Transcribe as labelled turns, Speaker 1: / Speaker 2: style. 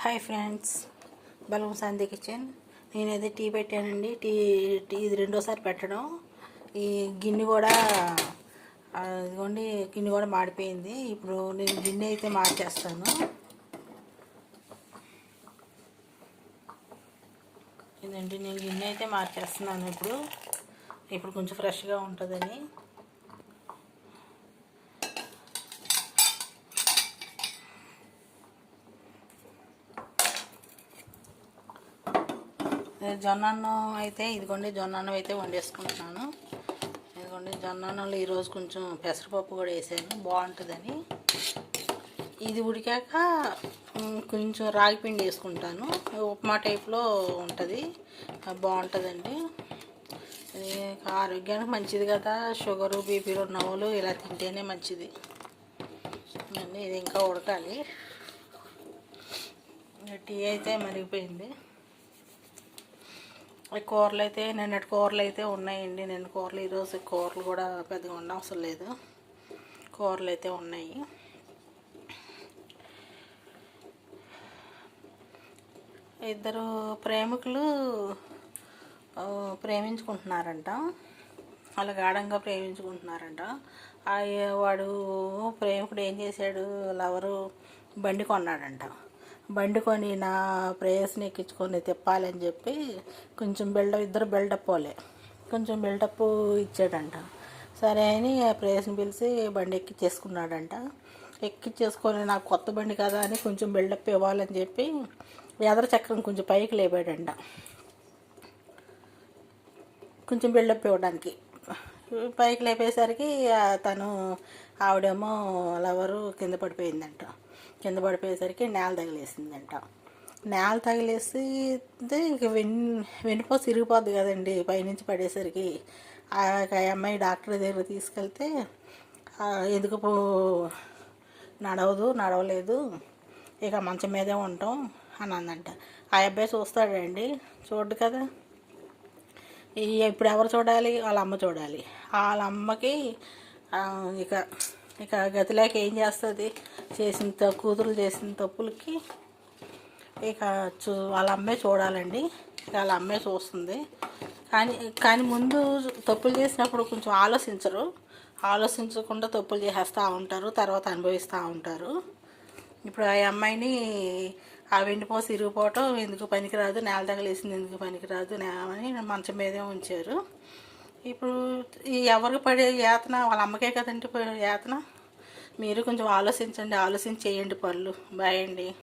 Speaker 1: Hi friends, బలం సంధ్య kitchen. నేనైతే tea పెట్టానండి. ఇది రెండోసారి పెట్టడం. ఈ గిన్నె కూడా ఇదిగోండి, గిన్నె కూడా మాడిపోయింది. ఇప్పుడు నేను గిన్నె అయితే మార్చేస్తాను. ఇదండి, నేను గిన్నె అయితే మార్చేస్తున్నాను. ఇప్పుడు కొంచెం ఫ్రెష్గా ఉంటుందని. జొన్న అన్నం అయితే ఇదిగోండి, జొన్న అన్నం అయితే వండేసుకుంటున్నాను. ఇదిగోండి, జొన్న అన్నంలో ఈరోజు కొంచెం పెసరపప్పు కూడా వేసాను, బాగుంటుందని. ఇది ఉడికాక కొంచెం రాగి పిండి వేసుకుంటాను. ఉప్మా టైప్లో ఉంటుంది, బాగుంటుందండి. ఇది ఆరోగ్యానికి మంచిది కదా, షుగరు బీపీలు ఉన్న వాళ్ళు ఇలా తింటేనే మంచిది అండి. ఇది ఇంకా ఉడకాలి. టీ అయితే మరిగిపోయింది. కూరలు అయితే నిన్నటి కూరలు అయితే ఉన్నాయండి. నిన్న కూరలు, ఈరోజు కూరలు కూడా పెద్దగా ఉండవసరం లేదు. కూరలు అయితే ఉన్నాయి. ఇద్దరు ప్రేమికులు ప్రేమించుకుంటున్నారంట. వాళ్ళ గాఢంగా ప్రేమించుకుంటున్నారంట. వాడు ప్రేమికుడు ఏం చేశాడు, లవరు బండి కొన్నాడంట. బండి కొని నా ప్రేయస్ని ఎక్కించుకొని తిప్పాలని చెప్పి ఇద్దరు బిల్డప్ పోలే కొంచెం బిల్డప్ ఇచ్చాడంట. సరే అని ప్రేయస్ని పిలిచి బండి ఎక్కించేసుకున్నాడంట. ఎక్కించేసుకొని నాకు కొత్త బండి కదా అని కొంచెం బిల్డప్ ఇవ్వాలని చెప్పి ఎదర చక్రం కొంచెం పైకి లేపాడంట, కొంచెం బిల్డప్ ఇవ్వడానికి. పైకి లేపేసరికి ఆవిడేమో లవరు కింద పడిపోయిందంట. కింద పడిపోయేసరికి నేల తగిలేసిందంట. నేల తగిలేసి ఇక వెన్నుపోసి ఇరిగిపోద్ది కదండి పైనుంచి పడేసరికి. ఆ అమ్మాయి డాక్టర్ దగ్గర తీసుకెళ్తే ఎందుకు నడవలేదు, ఇక మంచం మీదే ఉంటాం అని అందంట. ఆ అబ్బాయి చూస్తాడండి, చూడు కదా. ఇప్పుడు ఎవరు చూడాలి? వాళ్ళ అమ్మ చూడాలి. వాళ్ళ అమ్మకి ఇక ఇక గతిలేక ఏం చేస్తుంది, కూతురు చేసిన తప్పులకి ఇక వాళ్ళ అమ్మే చూడాలండి. ఇక వాళ్ళ అమ్మే చూస్తుంది. కానీ ముందు తప్పులు చేసినప్పుడు కొంచెం ఆలోచించకుండా తప్పులు చేసేస్తూ ఉంటారు, తర్వాత అనుభవిస్తూ ఉంటారు. ఇప్పుడు ఆ అమ్మాయిని ఆ వెండిపోసి ఇరిగిపోవటం ఎందుకు పనికిరాదు, నేల తగలేసింది ఎందుకు పనికిరాదు అని మంచం మీదే ఉంచారు. ఇప్పుడు ఎవరికి పడే యాతన వాళ్ళ అమ్మకే కదండి యాతన. మీరు కొంచెం ఆలోచించి చేయండి పనులు. బాయ్ అండి.